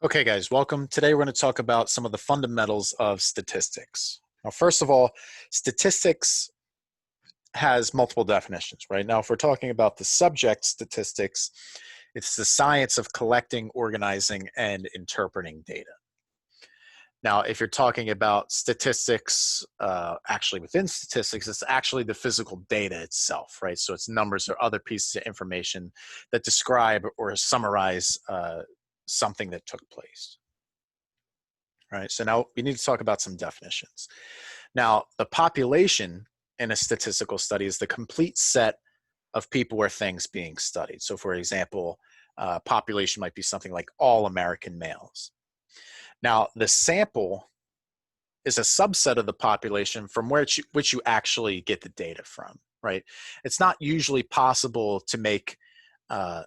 Okay, guys, welcome. Today we're going to talk about some of the fundamentals of statistics. Now, first of all, statistics has multiple definitions, right? Now, if we're talking about the subject statistics, it's the science of collecting, organizing, and interpreting data. Now, if you're talking about statistics, actually within statistics, it's actually the physical data itself, right? So it's numbers or other pieces of information that describe or summarize something that took place. All right, so now we need to talk about some definitions. Now, the population in a statistical study is the complete set of people or things being studied. So, for example, population might be something like all American males. Now, the sample is a subset of the population from which you actually get the data from, right? It's not usually possible to make, uh,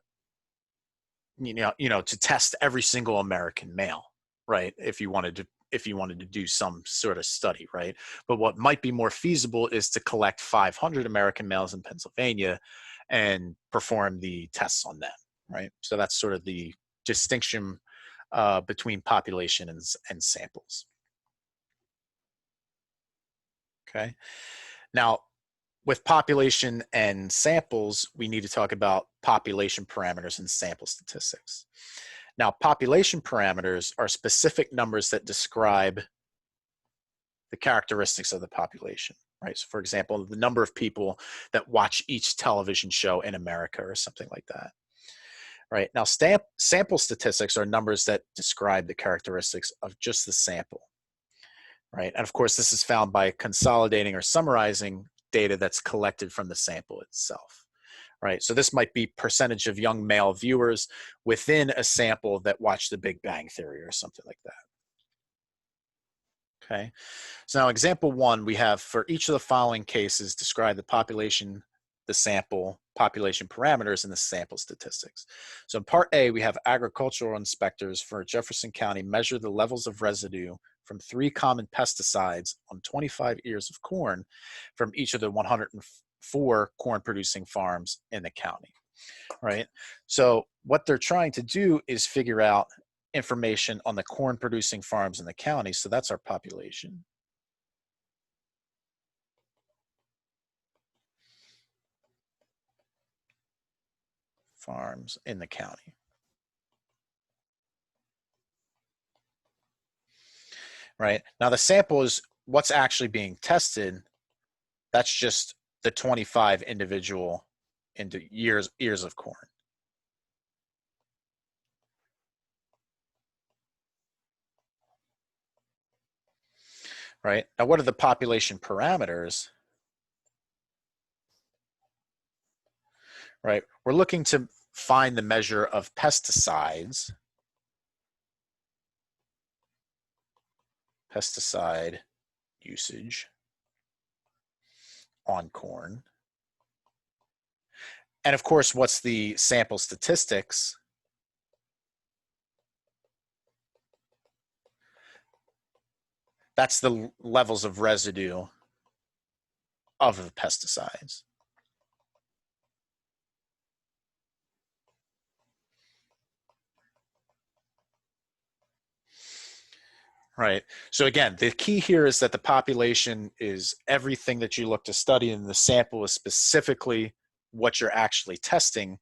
to test every single American male, right? If you wanted to do some sort of study, right? But what might be more feasible is to collect 500 American males in Pennsylvania and perform the tests on them, right? So that's sort of the distinction between population and samples. Okay. Now, with population and samples, we need to talk about population parameters and sample statistics. Now, population parameters are specific numbers that describe the characteristics of the population, right? So, for example, the number of people that watch each television show in America or something like that, right? Now, sample statistics are numbers that describe the characteristics of just the sample, right? And of course, this is found by consolidating or summarizing data that's collected from the sample itself, right? So this might be percentage of young male viewers within a sample that watch The Big Bang Theory or something like that. Okay. So now example one, we have for each of the following cases, describe the population, the sample, population parameters, and the sample statistics. So in part A, we have agricultural inspectors for Jefferson County measure the levels of residue from 3 common pesticides on 25 ears of corn from each of the 104 corn producing farms in the county, right? So what they're trying to do is figure out information on the corn producing farms in the county. So that's our population. Farms in the county. Right. Now the sample is what's actually being tested. That's just the 25 individual into ears of corn. Right. Now what are the population parameters? Right. We're looking to find the measure of pesticide usage on corn. And of course, what's the sample statistics? That's the levels of residue of the pesticides. Right. So again, the key here is that the population is everything that you look to study, and the sample is specifically what you're actually testing.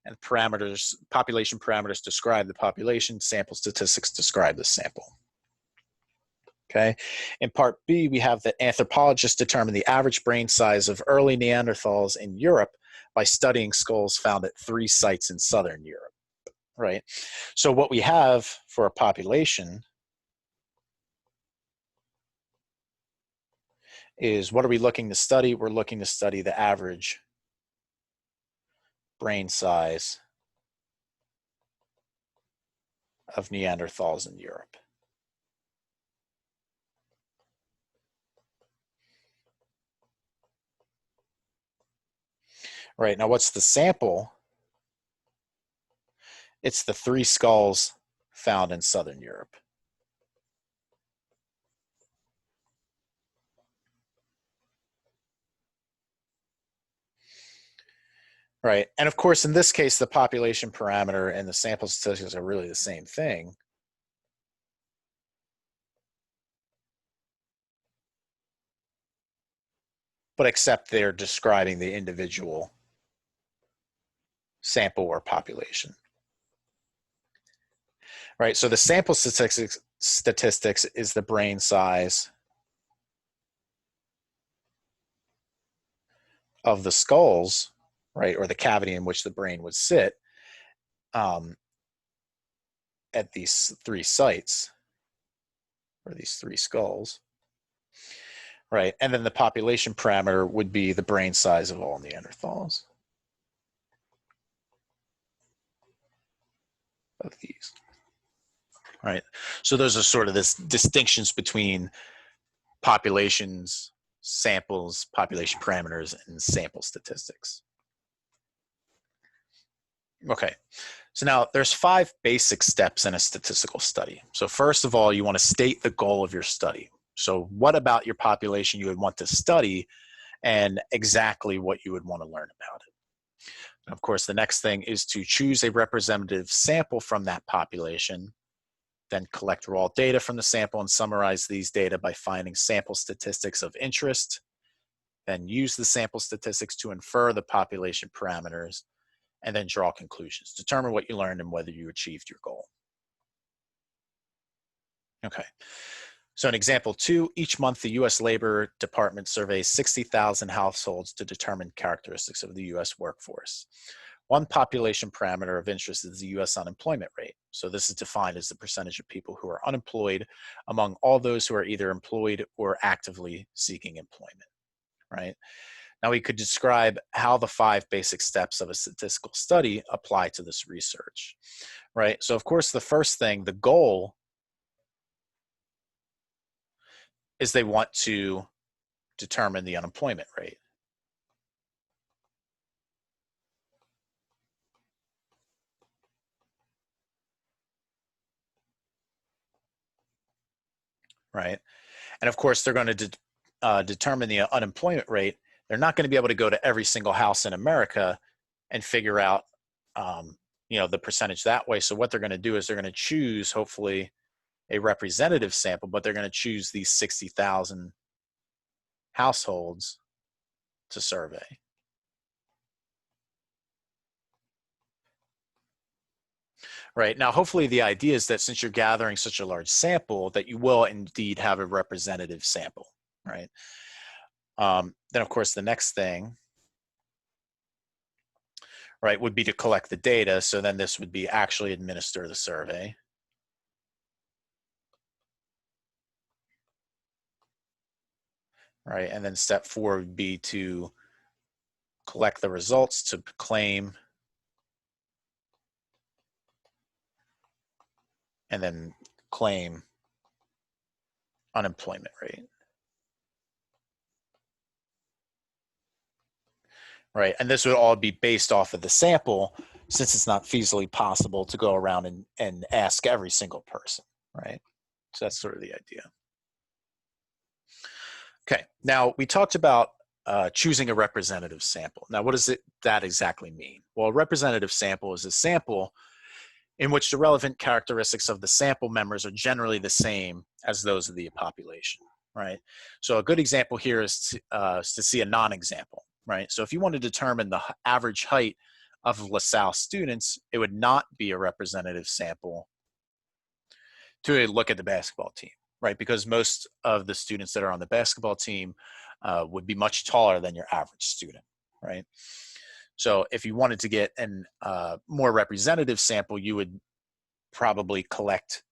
And parameters, population parameters describe the population, sample statistics describe the sample. Okay. In part B, we have that anthropologists determined the average brain size of early Neanderthals in Europe by studying skulls found at 3 sites in southern Europe. Right. So what we have for a population is what are we looking to study? We're looking to study the average brain size of Neanderthals in Europe. Right, now what's the sample? It's the 3 skulls found in southern Europe. Right, and of course, in this case, the population parameter and the sample statistics are really the same thing, but except they're describing the individual sample or population. Right, so the sample statistics is the brain size of the skulls, right, or the cavity in which the brain would sit at these three sites, or these three skulls, right? And then the population parameter would be the brain size of all Neanderthals. Of these, right? So those are sort of this distinctions between populations, samples, population parameters, and sample statistics. Okay, so now there's 5 basic steps in a statistical study. So first of all, you want to state the goal of your study. So what about your population you would want to study and exactly what you would want to learn about it. And of course, the next thing is to choose a representative sample from that population, then collect raw data from the sample and summarize these data by finding sample statistics of interest, then use the sample statistics to infer the population parameters, and then draw conclusions. Determine what you learned and whether you achieved your goal. Okay, so in example 2, each month the US Labor Department surveys 60,000 households to determine characteristics of the US workforce. One population parameter of interest is the US unemployment rate. So this is defined as the percentage of people who are unemployed among all those who are either employed or actively seeking employment, right? Now we could describe how the 5 basic steps of a statistical study apply to this research, right? So of course, the first thing, the goal, is they want to determine the unemployment rate. Right? And of course, they're going to determine the unemployment rate. They're not going to be able to go to every single house in America and figure out the percentage that way. So what they're going to do is they're going to choose, hopefully, a representative sample, but they're going to choose these 60,000 households to survey. Right. Now, hopefully the idea is that since you're gathering such a large sample, that you will indeed have a representative sample, right? Then, of course, the next thing, right, would be to collect the data. So then this would be actually administer the survey. Right, and then step 4 would be to collect the results to claim and then claim unemployment rate. Right, and this would all be based off of the sample, since it's not feasibly possible to go around and ask every single person, right? So that's sort of the idea. Okay, now we talked about choosing a representative sample. Now, what does that exactly mean? Well, a representative sample is a sample in which the relevant characteristics of the sample members are generally the same as those of the population, right? So a good example here is to see a non-example, right? So if you want to determine the average height of LaSalle students, it would not be a representative sample to look at the basketball team, right? Because most of the students that are on the basketball team would be much taller than your average student, right? So if you wanted to get an more representative sample, you would probably collect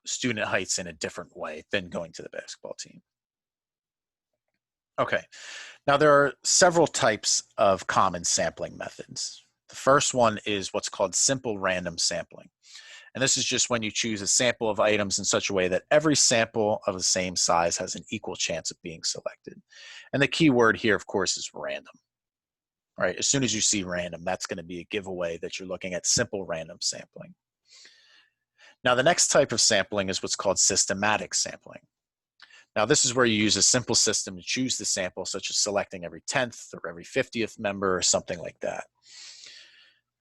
student heights in a different way than going to the basketball team. Okay, now there are several types of common sampling methods. The first one is what's called simple random sampling. And this is just when you choose a sample of items in such a way that every sample of the same size has an equal chance of being selected. And the key word here, of course, is random. Right? As soon as you see random, that's going to be a giveaway that you're looking at simple random sampling. Now, the next type of sampling is what's called systematic sampling. Now, this is where you use a simple system to choose the sample, such as selecting every 10th or every 50th member or something like that.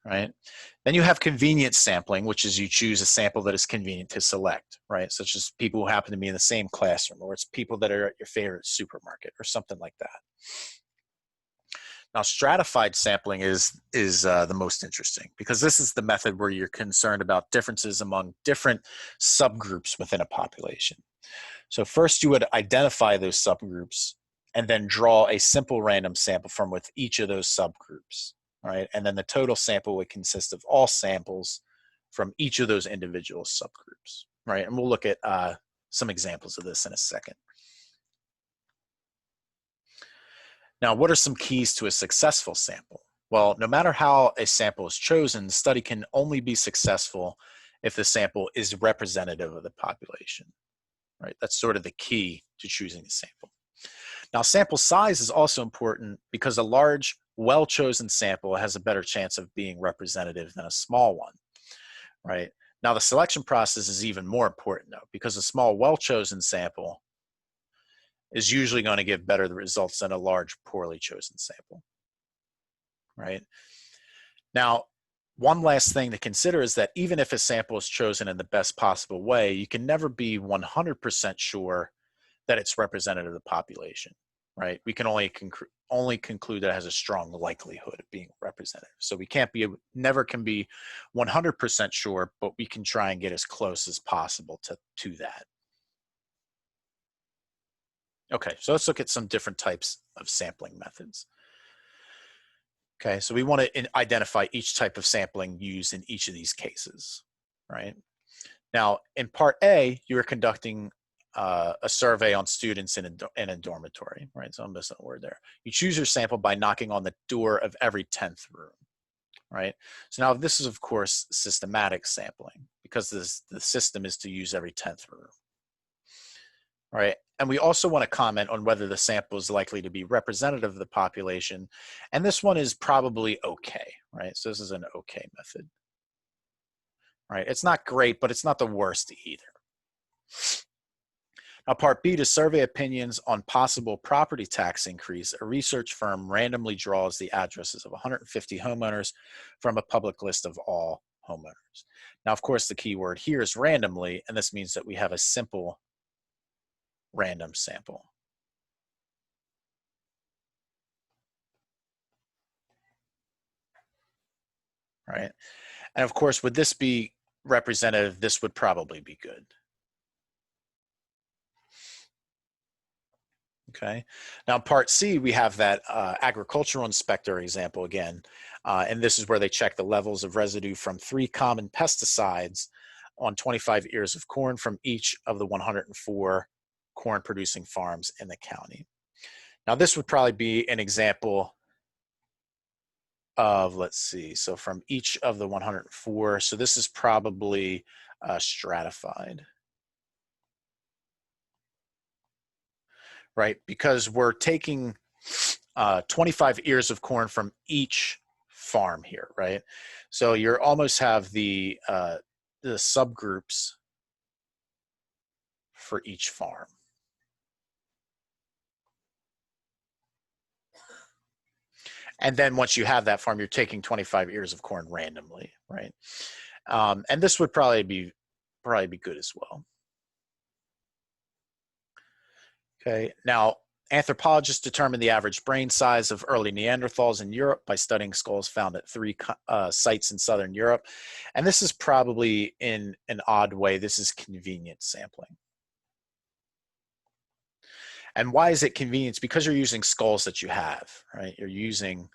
right? Then you have convenient sampling, which is you choose a sample that is convenient to select, right? Such as people who happen to be in the same classroom, or it's people that are at your favorite supermarket or something like that. Now, stratified sampling is the most interesting because this is the method where you're concerned about differences among different subgroups within a population. So first you would identify those subgroups and then draw a simple random sample from with each of those subgroups, right? And then the total sample would consist of all samples from each of those individual subgroups, right? And we'll look at some examples of this in a second. Now, what are some keys to a successful sample? Well, no matter how a sample is chosen, the study can only be successful if the sample is representative of the population, right? That's sort of the key to choosing a sample. Now, sample size is also important because a large, well-chosen sample has a better chance of being representative than a small one, right? Now, the selection process is even more important, though, because a small, well-chosen sample is usually going to give better results than a large, poorly chosen sample, right? Now, one last thing to consider is that even if a sample is chosen in the best possible way, you can never be 100% sure that it's representative of the population, right? We can only conclude that it has a strong likelihood of being representative. So we never can be 100% sure, but we can try and get as close as possible to that. Okay, so let's look at some different types of sampling methods. Okay, so we want to identify each type of sampling used in each of these cases, right? Now, in part A, you're conducting a survey on students in a dormitory, right? So I'm missing a word there. You choose your sample by knocking on the door of every 10th room, right? So now this is, of course, systematic sampling because the system is to use every 10th room, right? And we also want to comment on whether the sample is likely to be representative of the population. And this one is probably okay, right? So this is an okay method, right? It's not great, but it's not the worst either. Now, part B, to survey opinions on possible property tax increase, a research firm randomly draws the addresses of 150 homeowners from a public list of all homeowners. Now, of course, the key word here is randomly, and this means that we have a simple random sample. Right? And of course, would this be representative? This would probably be good. Okay. Now, part C, we have that agricultural inspector example again. And this is where they check the levels of residue from 3 common pesticides on 25 ears of corn from each of the 104 corn producing farms in the county. Now, this would probably be an example of, let's see, so from each of the 104. So this is probably stratified. Right, because we're taking 25 ears of corn from each farm here, right? So you almost have the subgroups for each farm. And then once you have that farm, you're taking 25 ears of corn randomly, right? And this would probably be good as well. Okay, now anthropologists determined the average brain size of early Neanderthals in Europe by studying skulls found at 3 sites in Southern Europe. And this is probably, in an odd way, this is convenient sampling. And why is it convenient? It's because you're using skulls that you have, right? You're using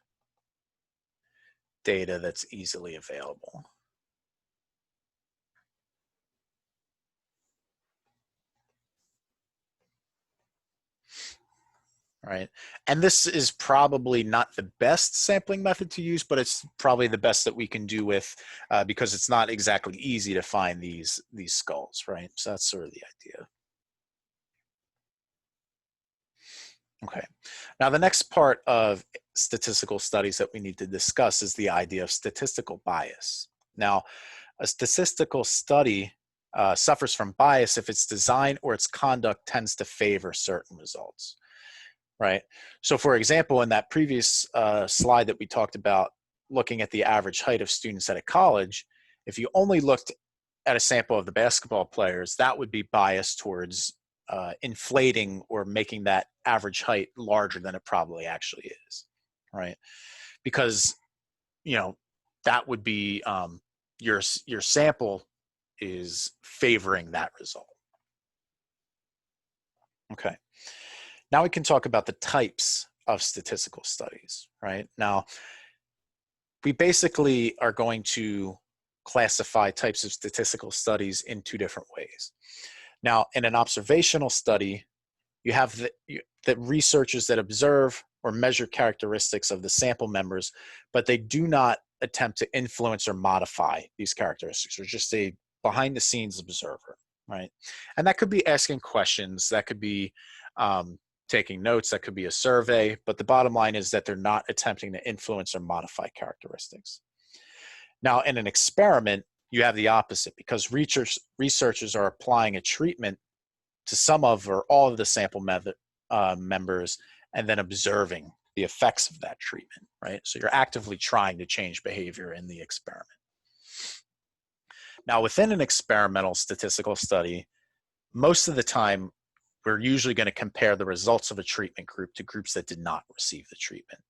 data that's easily available. Right? And this is probably not the best sampling method to use, but it's probably the best that we can do with, because it's not exactly easy to find these skulls, right? So that's sort of the idea. Okay, now the next part of statistical studies that we need to discuss is the idea of statistical bias. Now, a statistical study suffers from bias if its design or its conduct tends to favor certain results. Right. So for example, in that previous slide that we talked about looking at the average height of students at a college, if you only looked at a sample of the basketball players, that would be biased towards inflating or making that average height larger than it probably actually is, right? Because, you know, that would be your sample is favoring that result. Okay. Now we can talk about the types of statistical studies, right? Now, we basically are going to classify types of statistical studies in two different ways. Now, in an observational study, you have the researchers that observe or measure characteristics of the sample members, but they do not attempt to influence or modify these characteristics. They're just a behind-the-scenes observer, right? And that could be asking questions, that could be taking notes, that could be a survey, but the bottom line is that they're not attempting to influence or modify characteristics. Now, in an experiment, you have the opposite, because researchers are applying a treatment to some of or all of the sample members and then observing the effects of that treatment, right? So you're actively trying to change behavior in the experiment. Now, within an experimental statistical study, most of the time, we're usually going to compare the results of a treatment group to groups that did not receive the treatment.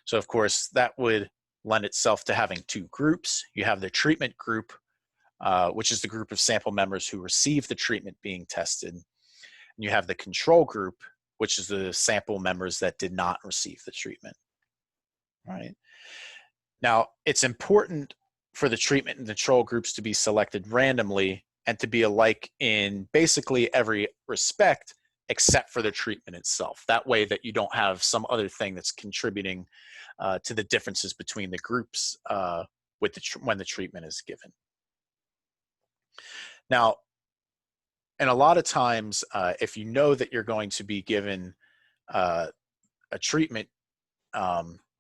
So, of course, that would lend itself to having two groups. You have the treatment group, which is the group of sample members who received the treatment being tested. And you have the control group, which is the sample members that did not receive the treatment, right? Now, it's important for the treatment and control groups to be selected randomly and to be alike in basically every respect except for the treatment itself. That way that you don't have some other thing that's contributing to the differences between the groups when the treatment is given. Now, and a lot of times, if you know that you're going to be given a treatment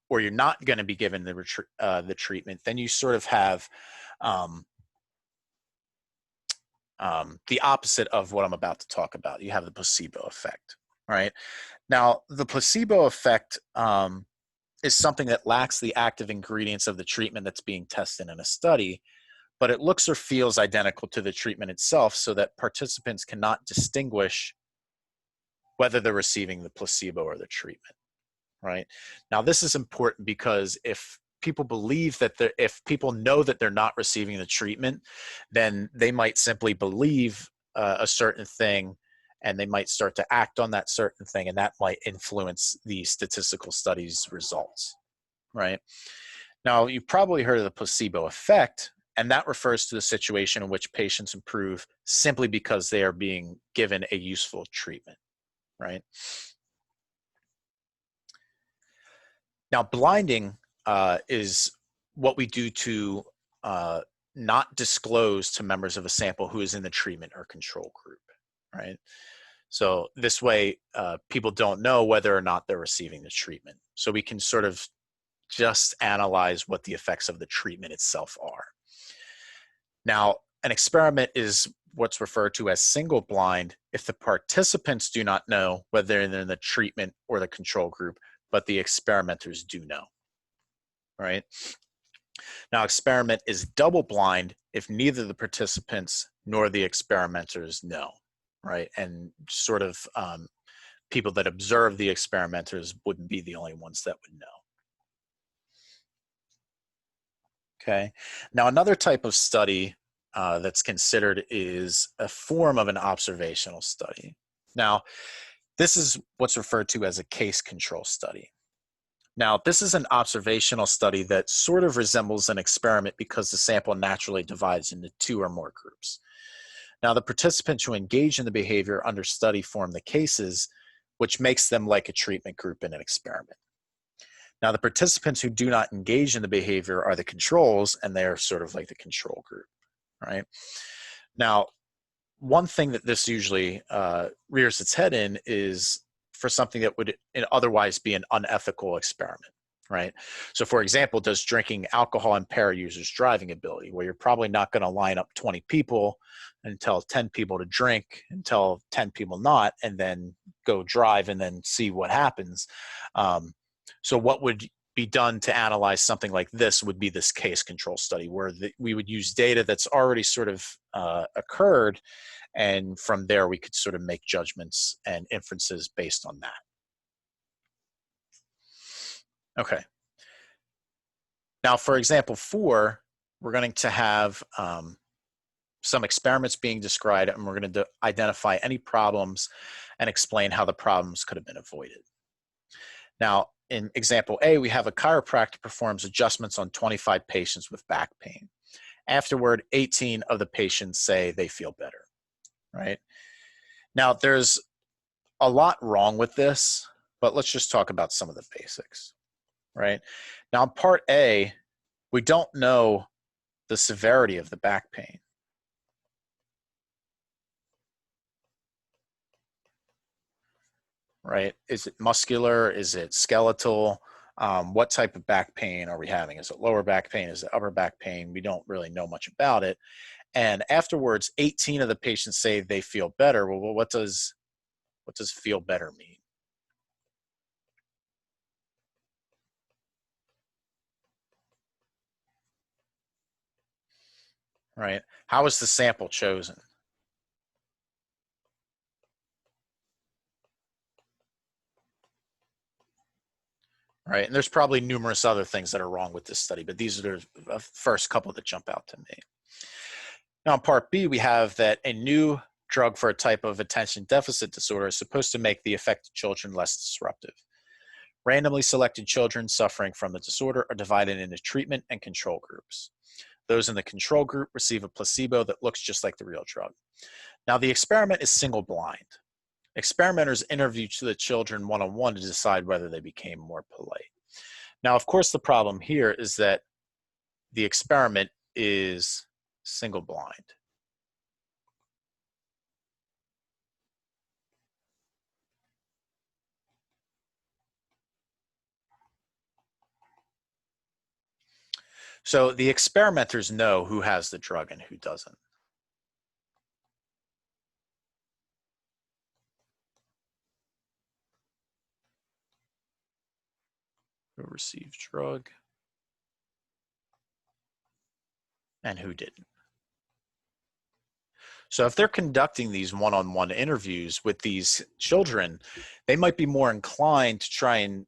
or you're not going to be given the treatment, then you sort of have the opposite of what I'm about to talk about. You have the placebo effect, right? Now, the placebo effect is something that lacks the active ingredients of the treatment that's being tested in a study, but it looks or feels identical to the treatment itself so that participants cannot distinguish whether they're receiving the placebo or the treatment, right? Now, this is important because if people believe that if people know that they're not receiving the treatment, then they might simply believe a certain thing and they might start to act on that certain thing, and that might influence the statistical study's results, right? Now, you've probably heard of the placebo effect, and that refers to the situation in which patients improve simply because they are being given a useful treatment, right? Now, blinding is what we do to not disclose to members of a sample who is in the treatment or control group, right? So this way, people don't know whether or not they're receiving the treatment. So we can sort of just analyze what the effects of the treatment itself are. Now, an experiment is what's referred to as single blind if the participants do not know whether they're in the treatment or the control group, but the experimenters do know, right? Now, experiment is double blind if neither the participants nor the experimenters know, right? And sort of people that observe the experimenters wouldn't be the only ones that would know. Okay. Now, another type of study that's considered is a form of an observational study. Now, this is what's referred to as a case control study. Now, this is an observational study that sort of resembles an experiment because the sample naturally divides into two or more groups. Now, the participants who engage in the behavior under study form the cases, which makes them like a treatment group in an experiment. Now, the participants who do not engage in the behavior are the controls, and they're sort of like the control group, right? Now, one thing that this usually rears its head in is for something that would otherwise be an unethical experiment, right? So, for example, does drinking alcohol impair a user's driving ability? Well, you're probably not going to line up 20 people and tell 10 people to drink and tell 10 people not, and then go drive and then see what happens. So what would be done to analyze something like this would be this case control study, where we would use data that's already sort of occurred, and from there we could sort of make judgments and inferences based on that. Okay. Now, for example 4, we're going to have some experiments being described, and we're going to identify any problems and explain how the problems could have been avoided. Now, in example A, we have a chiropractor performs adjustments on 25 patients with back pain. Afterward, 18 of the patients say they feel better, right? Now, there's a lot wrong with this, but let's just talk about some of the basics, right? Now, in part A, we don't know the severity of the back pain. Right? Is it muscular? Is it skeletal? What type of back pain are we having? Is it lower back pain? Is it upper back pain? We don't really know much about it. And afterwards, 18 of the patients say they feel better. Well, what does feel better mean? Right? How is the sample chosen? Right? And there's probably numerous other things that are wrong with this study, but these are the first couple that jump out to me. Now, in part B, we have that a new drug for a type of attention deficit disorder is supposed to make the affected children less disruptive. Randomly selected children suffering from the disorder are divided into treatment and control groups. Those in the control group receive a placebo that looks just like the real drug. Now, the experiment is single blind. Experimenters interview the children one-on-one to decide whether they became more polite. Now, of course, the problem here is that the experiment is single blind. So the experimenters know who has the drug and who doesn't. Who received drug and who didn't. So if they're conducting these one-on-one interviews with these children, they might be more inclined to try and,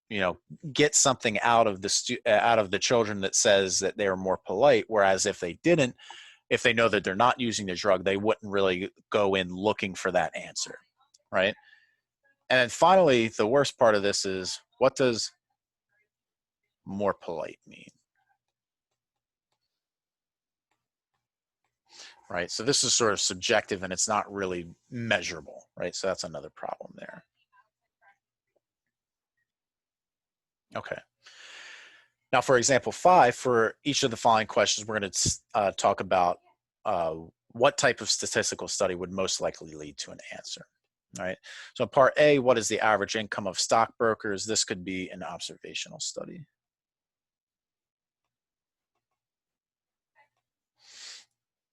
you know, get something out of the children that says that they are more polite. Whereas if they didn't, if they know that they're not using the drug, they wouldn't really go in looking for that answer, right? And then finally, the worst part of this is, what does more polite mean? Right? So this is sort of subjective and it's not really measurable, right? So that's another problem there. Okay. Now, for example 5, for each of the following questions, we're going to talk about what type of statistical study would most likely lead to an answer. All right. So part A, what is the average income of stockbrokers? This could be an observational study.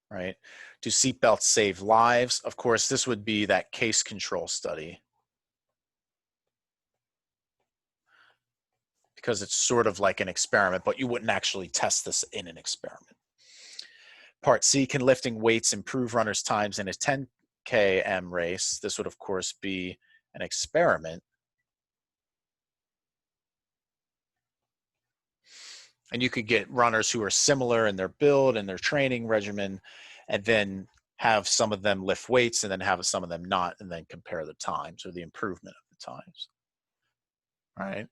Right. Do seatbelts save lives? Of course, this would be that case control study, because it's sort of like an experiment, but you wouldn't actually test this in an experiment. Part C, can lifting weights improve runners' times in a 10 km race? This would, of course, be an experiment. And you could get runners who are similar in their build and their training regimen, and then have some of them lift weights and then have some of them not, and then compare the times or the improvement of the times. All right.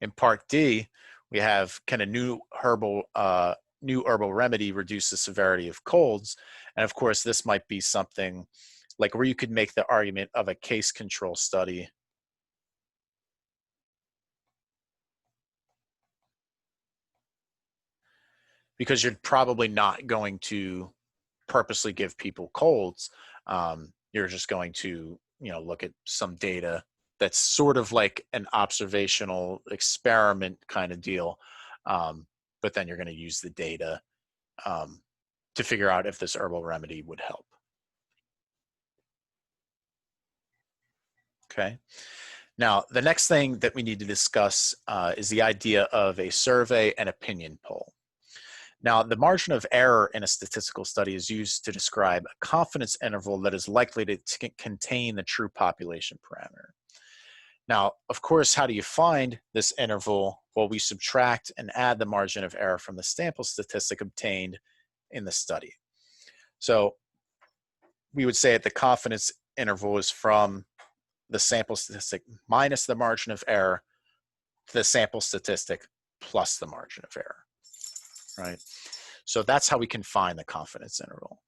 In part D, we have, can a new herbal remedy reduce the severity of colds? And of course, this might be something like where you could make the argument of a case control study. Because you're probably not going to purposely give people colds. You're just going to, you know, look at some data that's sort of like an observational experiment kind of deal. But then you're going to use the data to figure out if this herbal remedy would help. Okay. Now, the next thing that we need to discuss is the idea of a survey and opinion poll. Now, the margin of error in a statistical study is used to describe a confidence interval that is likely to contain the true population parameter. Now, of course, how do you find this interval? Well, we subtract and add the margin of error from the sample statistic obtained in the study. So we would say that the confidence interval is from the sample statistic minus the margin of error to the sample statistic plus the margin of error, right? So that's how we can find the confidence interval.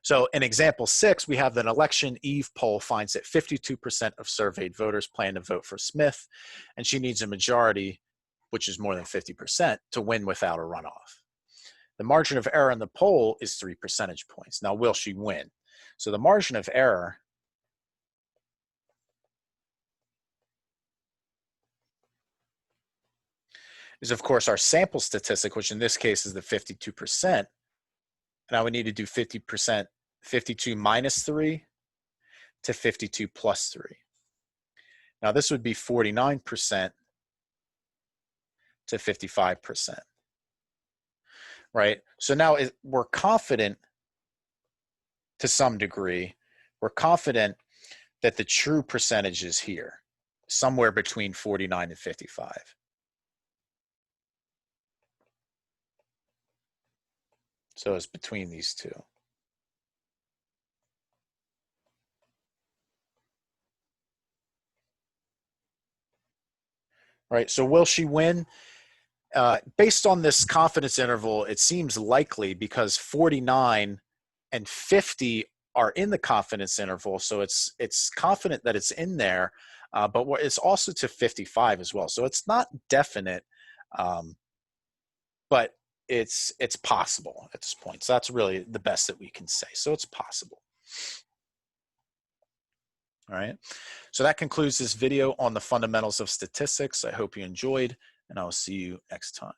So in example 6, we have that election eve poll finds that 52% of surveyed voters plan to vote for Smith, and she needs a majority, which is more than 50%, to win without a runoff. The margin of error in the poll is 3 percentage points. Now, will she win? So the margin of error is, of course, our sample statistic, which in this case is the 52%. And I would need to do 50%, 52 minus 3 to 52 plus 3. Now, this would be 49% to 55%, right? So now we're confident to some degree, we're confident that the true percentage is here, somewhere between 49 and 55. So it's between these two. Right, so will she win? Based on this confidence interval, it seems likely because 49 and 50 are in the confidence interval, so it's confident that it's in there, but it's also to 55 as well. So it's not definite, but it's possible at this point. So that's really the best that we can say. So it's possible. All right, so that concludes this video on the fundamentals of statistics. I hope you enjoyed, and I will see you next time.